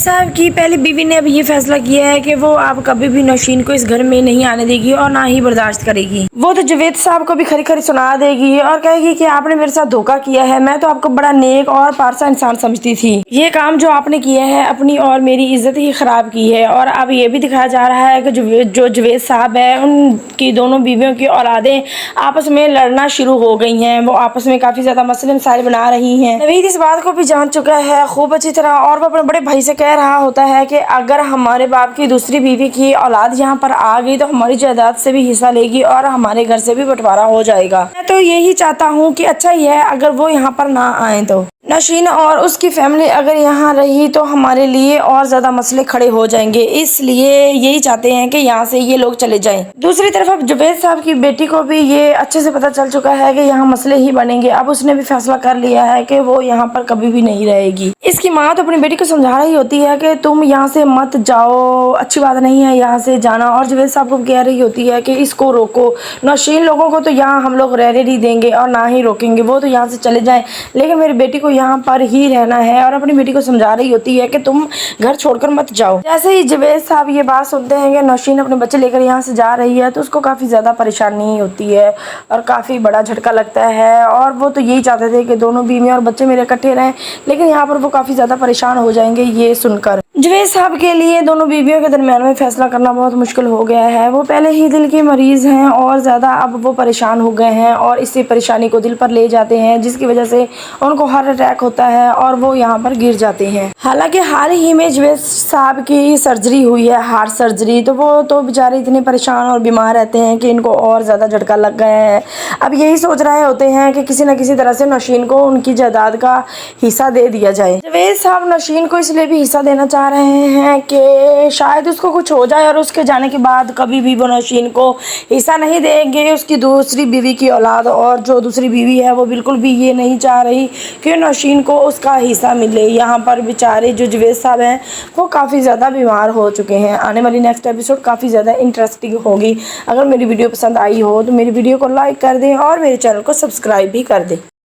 साहब की पहली बीवी ने अब ये फैसला किया है कि वो अब कभी भी नौशीन को इस घर में नहीं आने देगी और ना ही बर्दाश्त करेगी। वो तो जावेद साहब को भी खरी खरी सुना देगी और कहेगी कि आपने मेरे साथ धोखा किया है, मैं तो आपको बड़ा नेक और पारसा इंसान समझती थी। ये काम जो आपने किया है अपनी और मेरी इज्जत ही खराब की है। और अब ये भी दिखाया जा रहा है कि जो जावेद साहब है उनकी दोनों बीवियों की औलादें आपस में लड़ना शुरू हो गई हैं। वो आपस में काफी ज्यादा मसले मसाइल बना रही हैं। नवीद इस बात को भी जान चुका है खूब अच्छी तरह और वो अपने बड़े भाई से कह रहा होता है कि अगर हमारे बाप की दूसरी बीवी की औलाद यहाँ पर आ गई तो हमारी जायदाद से भी हिस्सा लेगी और हमारे घर से भी बंटवारा हो जाएगा। मैं तो यही चाहता हूँ कि अच्छा ही है अगर वो यहाँ पर ना आए तो नौशीन और उसकी फैमिली अगर यहाँ रही तो हमारे लिए और ज्यादा मसले खड़े हो जाएंगे, इसलिए यही चाहते हैं कि यहाँ से ये लोग चले जाएं। दूसरी तरफ अब जावेद साहब की बेटी को भी ये अच्छे से पता चल चुका है कि यहाँ मसले ही बनेंगे। अब उसने भी फैसला कर लिया है कि वो यहाँ पर कभी भी नहीं रहेगी। इसकी माँ तो अपनी बेटी को समझा रही होती है कि तुम यहाँ से मत जाओ, अच्छी बात नहीं है यहाँ से जाना। और जावेद साहब को कह रही होती है कि इसको रोको, नौशीन लोगों को तो यहाँ हम लोग रहने नहीं देंगे और ना ही रोकेंगे, वो तो यहाँ से चले जाएं, लेकिन मेरी बेटी को यहाँ पर ही रहना है। और अपनी बेटी को समझा रही होती है कि तुम घर छोड़कर मत जाओ। जैसे ही जावेद साहब ये बात सुनते हैं कि नौशीन अपने बच्चे लेकर यहाँ से जा रही है तो उसको काफ़ी ज़्यादा परेशानी होती है और काफ़ी बड़ा झटका लगता है। और वो तो यही चाहते थे कि दोनों बीवियाँ और बच्चे मेरे इकट्ठे रहें, लेकिन यहाँ पर वो काफ़ी ज़्यादा परेशान हो जाएंगे ये सुनकर। जावेद साहब के लिए दोनों बीवियों के दरमियान में फैसला करना बहुत मुश्किल हो गया है। वो पहले ही दिल के मरीज़ हैं और ज़्यादा अब वो परेशान हो गए हैं और इसी परेशानी को दिल पर ले जाते हैं, जिसकी वजह से उनको हार्ट अटैक होता है और वो यहाँ पर गिर जाते हैं। हालांकि हाल ही में जावेद साहब की सर्जरी हुई है, हार्ट सर्जरी, तो वो तो बेचारे इतने परेशान और बीमार रहते हैं कि इनको और ज़्यादा झटका लग गया है। अब यही सोच रहे होते हैं कि किसी न किसी तरह से नौशीन को उनकी जायदाद का हिस्सा दे दिया जाए। जावेद साहब नौशीन को इसलिए भी हिस्सा देना चाह रहे हैं कि शायद उसको कुछ हो जाए और उसके जाने के बाद कभी भी वो नौशीन को हिस्सा नहीं देंगे उसकी दूसरी बीवी की औलाद। और जो दूसरी बीवी है वो बिल्कुल भी ये नहीं चाह रही कि नौशीन को उसका हिस्सा मिले। यहाँ पर बेचारे जो जावेद साहब हैं वो काफ़ी ज़्यादा बीमार हो चुके हैं। आने वाली नेक्स्ट एपिसोड काफ़ी ज़्यादा इंटरेस्टिंग होगी। अगर मेरी वीडियो पसंद आई हो तो मेरी वीडियो को लाइक कर दें और मेरे चैनल को सब्सक्राइब भी कर दें।